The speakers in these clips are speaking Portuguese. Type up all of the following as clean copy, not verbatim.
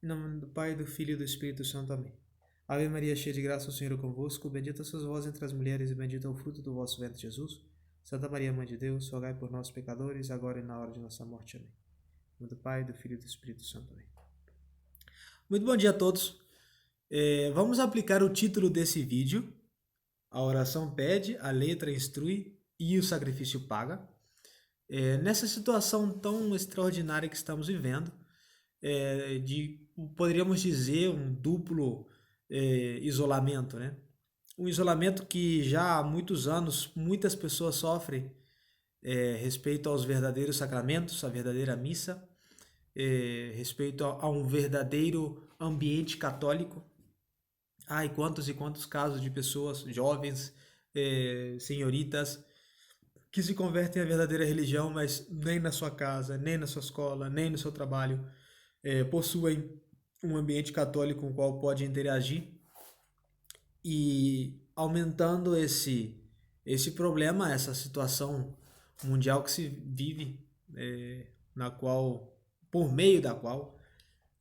Em nome do Pai, do Filho e do Espírito Santo. Amém. Ave Maria, cheia de graça, o Senhor é convosco. Bendita sois vós entre as mulheres e bendito é o fruto do vosso ventre, Jesus. Santa Maria, Mãe de Deus, rogai por nós, pecadores, agora e na hora de nossa morte. Amém. Em nome do Pai, do Filho e do Espírito Santo. Amém. Muito bom dia a todos. Vamos aplicar o título desse vídeo. A oração pede, a letra instrui e o sacrifício paga. Nessa situação tão extraordinária que estamos vivendo, poderíamos dizer, um duplo isolamento, né? Um isolamento que já há muitos anos muitas pessoas sofrem respeito aos verdadeiros sacramentos, à verdadeira missa, respeito a um verdadeiro ambiente católico. E quantos casos de pessoas jovens, senhoritas, que se convertem à verdadeira religião, mas nem na sua casa, nem na sua escola, nem no seu trabalho possuem um ambiente católico com o qual pode interagir, e aumentando esse problema, essa situação mundial que se vive, na qual, por meio da qual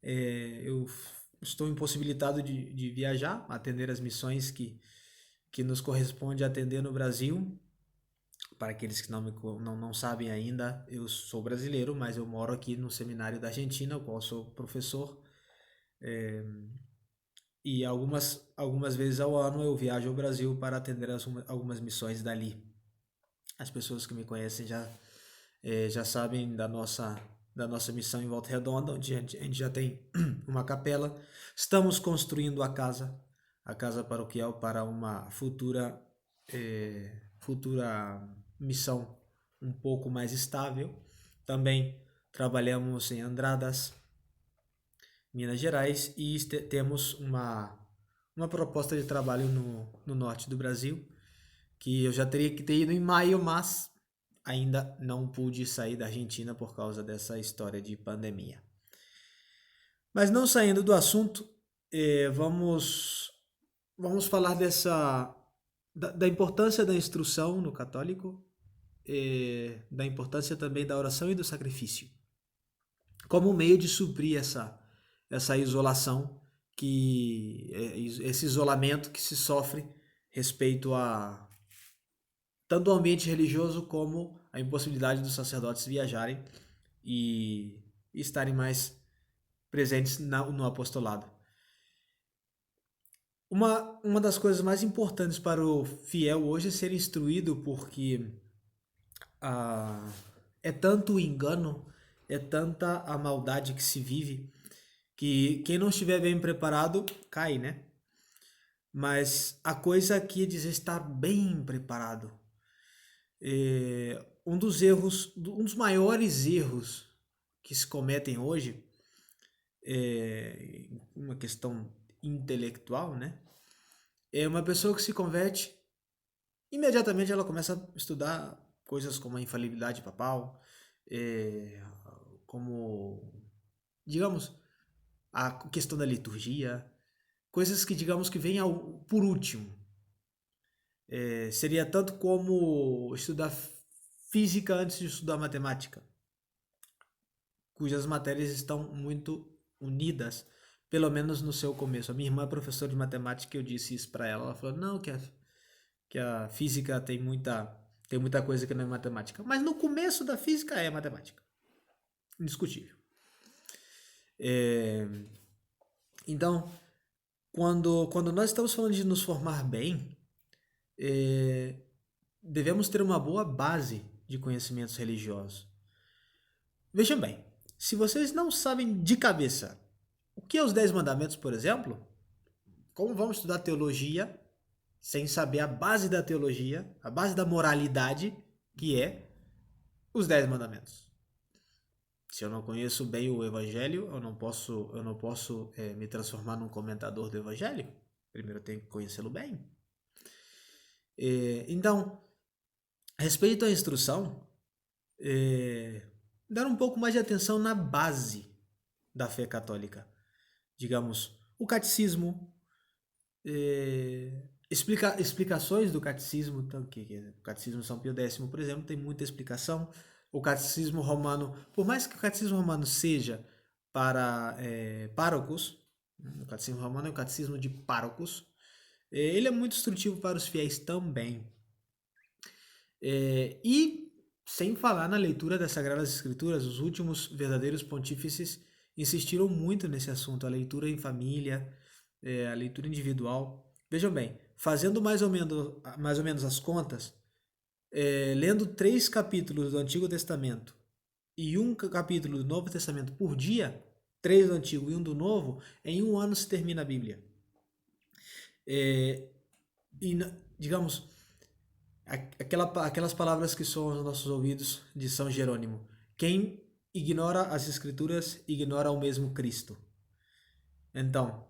eu estou impossibilitado de viajar, atender as missões que nos corresponde atender no Brasil. Para aqueles que não sabem ainda, eu sou brasileiro, mas eu moro aqui no seminário da Argentina, o qual sou professor. E algumas vezes ao ano eu viajo ao Brasil para atender algumas missões dali. As pessoas que me conhecem já sabem da nossa missão em Volta Redonda, onde a gente já tem uma capela. Estamos construindo a casa paroquial para uma futura missão um pouco mais estável. Também trabalhamos em Andradas, Minas Gerais, e temos uma proposta de trabalho no norte do Brasil, que eu já teria que ter ido em maio, mas ainda não pude sair da Argentina por causa dessa história de pandemia. Mas não saindo do assunto, vamos falar da importância da instrução no católico, da importância também da oração e do sacrifício, como meio de suprir essa isolação, esse isolamento que se sofre respeito a tanto o ambiente religioso como a impossibilidade dos sacerdotes viajarem e estarem mais presentes no apostolado. Uma das coisas mais importantes para o fiel hoje é ser instruído, porque é tanto o engano, é tanta a maldade que se vive, que quem não estiver bem preparado cai, né? Mas a coisa aqui é dizer estar bem preparado. Um dos maiores erros que se cometem hoje, uma questão intelectual, né? É uma pessoa que se converte, imediatamente ela começa a estudar coisas como a infalibilidade papal, como, digamos, a questão da liturgia, coisas que, digamos, que vêm por último. Seria tanto como estudar física antes de estudar matemática, cujas matérias estão muito unidas, pelo menos no seu começo. A minha irmã é professora de matemática e eu disse isso para ela. Ela falou, não, que a física tem muita coisa que não é matemática. Mas no começo da física é matemática. Indiscutível. Então, quando nós estamos falando de nos formar bem, devemos ter uma boa base de conhecimentos religiosos. Vejam bem, se vocês não sabem de cabeça o que é os 10 mandamentos, por exemplo, como vamos estudar teologia sem saber a base da teologia, a base da moralidade, que é os 10 mandamentos? Se eu não conheço bem o Evangelho, eu não posso me transformar num comentador do Evangelho. Primeiro eu tenho que conhecê-lo bem. Então, respeito à instrução, dar um pouco mais de atenção na base da fé católica. Digamos, o catecismo, explicações do catecismo, o catecismo de São Pio X, por exemplo, tem muita explicação. O catecismo romano, por mais que o catecismo romano seja para párocos, o catecismo romano é o catecismo de párocos. Ele é muito instrutivo para os fiéis também. E sem falar na leitura das Sagradas Escrituras, os últimos verdadeiros pontífices insistiram muito nesse assunto, a leitura em família, a leitura individual. Vejam bem, fazendo mais ou menos as contas, lendo 3 capítulos do Antigo Testamento e um capítulo do Novo Testamento por dia, 3 do Antigo e um do Novo, em um ano se termina a Bíblia. E, digamos, aquelas palavras que soam aos nossos ouvidos de São Jerônimo: quem ignora as Escrituras ignora o mesmo Cristo. Então,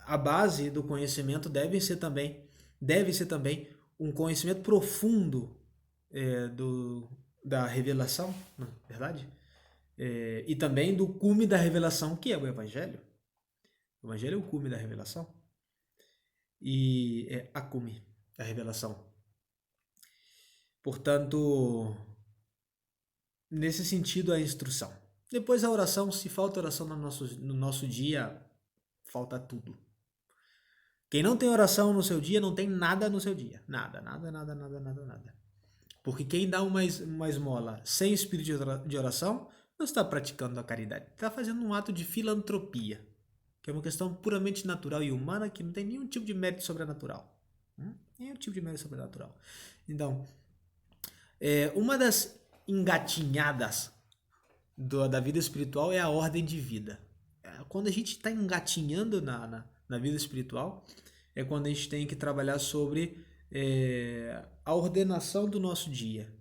a base do conhecimento deve ser também um conhecimento profundo da revelação, na verdade, e também do cume da revelação, que é o Evangelho. O Evangelho é o cume da revelação e é a cume da revelação. Portanto, nesse sentido, a instrução. Depois a oração, se falta oração no nosso dia, falta tudo. Quem não tem oração no seu dia, não tem nada no seu dia. Nada, nada, nada, nada, nada, nada. Porque quem dá uma esmola sem espírito de oração, não está praticando a caridade. Está fazendo um ato de filantropia, que é uma questão puramente natural e humana, que não tem nenhum tipo de mérito sobrenatural. Nenhum tipo de mérito sobrenatural. Então, uma das engatinhadas da vida espiritual é a ordem de vida. Quando a gente está engatinhando na vida espiritual, é quando a gente tem que trabalhar sobre a ordenação do nosso dia.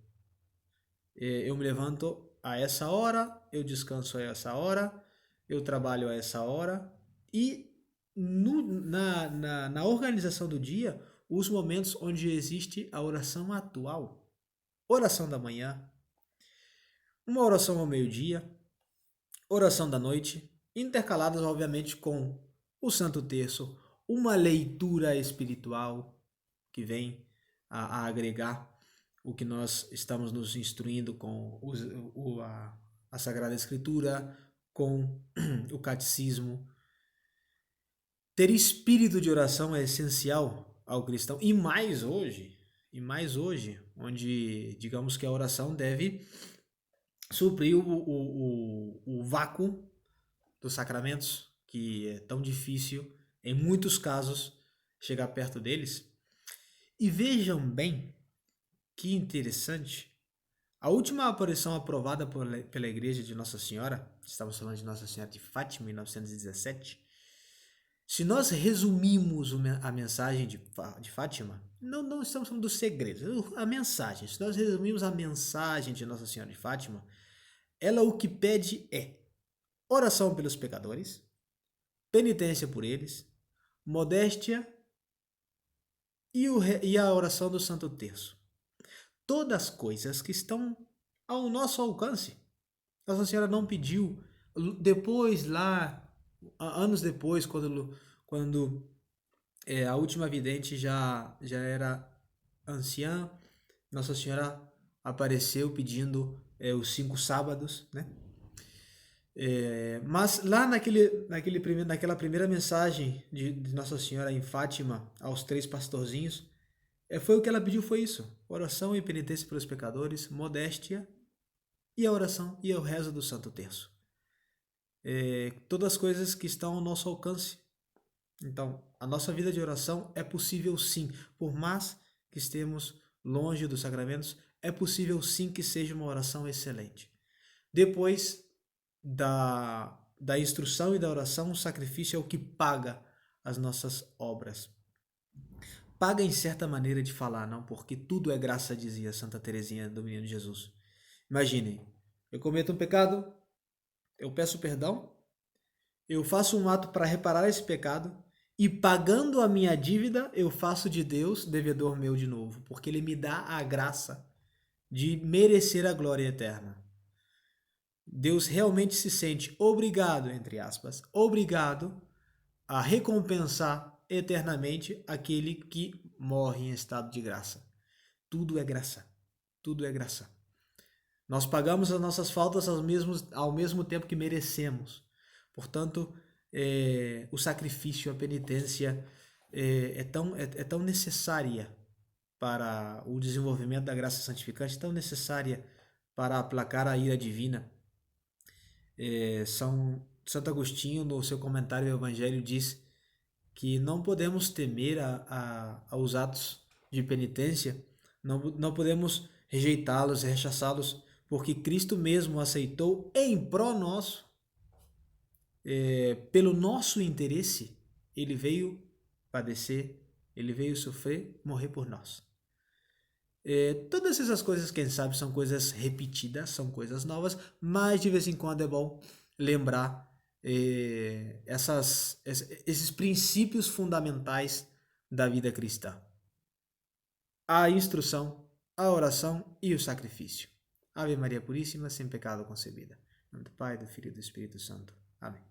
Eu me levanto a essa hora, eu descanso a essa hora, eu trabalho a essa hora, e na organização do dia, os momentos onde existe a oração atual. Oração da manhã, uma oração ao meio-dia, oração da noite, intercaladas obviamente com o Santo Terço, uma leitura espiritual que vem a agregar o que nós estamos nos instruindo com a Sagrada Escritura, com o catecismo. Ter espírito de oração é essencial ao cristão, e mais hoje, onde digamos que a oração deve suprir o vácuo dos sacramentos, que é tão difícil, em muitos casos, chegar perto deles. E vejam bem que interessante, a última aparição aprovada pela Igreja de Nossa Senhora, estamos falando de Nossa Senhora de Fátima, em 1917, se nós resumimos a mensagem de Fátima, não estamos falando dos segredos, a mensagem, se nós resumimos a mensagem de Nossa Senhora de Fátima, ela o que pede é oração pelos pecadores, penitência por eles, modéstia e a oração do Santo Terço. Todas coisas que estão ao nosso alcance. Nossa Senhora não pediu. Depois, lá, anos depois, quando a última vidente já era anciã, Nossa Senhora apareceu pedindo os 5 sábados, né? Mas lá naquela primeira mensagem de Nossa Senhora em Fátima aos 3 pastorzinhos, foi o que ela pediu, foi isso: oração e penitência pelos pecadores, modéstia e a oração e o rezo do Santo Terço. Todas as coisas que estão ao nosso alcance. Então, a nossa vida de oração é possível sim, por mais que estemos longe dos sacramentos, é possível sim que seja uma oração excelente. Depois da instrução e da oração, o sacrifício é o que paga as nossas obras. Paga em certa maneira de falar, não, porque tudo é graça, dizia Santa Teresinha do Menino Jesus. Imaginem, eu cometo um pecado, eu peço perdão, eu faço um ato para reparar esse pecado, e pagando a minha dívida, eu faço de Deus devedor meu de novo, porque Ele me dá a graça de merecer a glória eterna. Deus realmente se sente obrigado, entre aspas, obrigado a recompensar eternamente aquele que morre em estado de graça. Tudo é graça. Tudo é graça. Nós pagamos as nossas faltas ao mesmo tempo que merecemos. Portanto, o sacrifício, a penitência é tão necessária para o desenvolvimento da graça santificante, tão necessária para aplacar a ira divina. Santo Agostinho, no seu comentário ao Evangelho, diz que não podemos temer aos atos de penitência, não podemos rejeitá-los, rechaçá-los, porque Cristo mesmo aceitou em pró nosso, pelo nosso interesse, ele veio padecer, ele veio sofrer, morrer por nós. Todas essas coisas, quem sabe, são coisas repetidas, são coisas novas, mas de vez em quando é bom lembrar esses princípios fundamentais da vida cristã: a instrução, a oração e o sacrifício. Ave Maria Puríssima, sem pecado concebida. Em nome do Pai, do Filho e do Espírito Santo. Amém.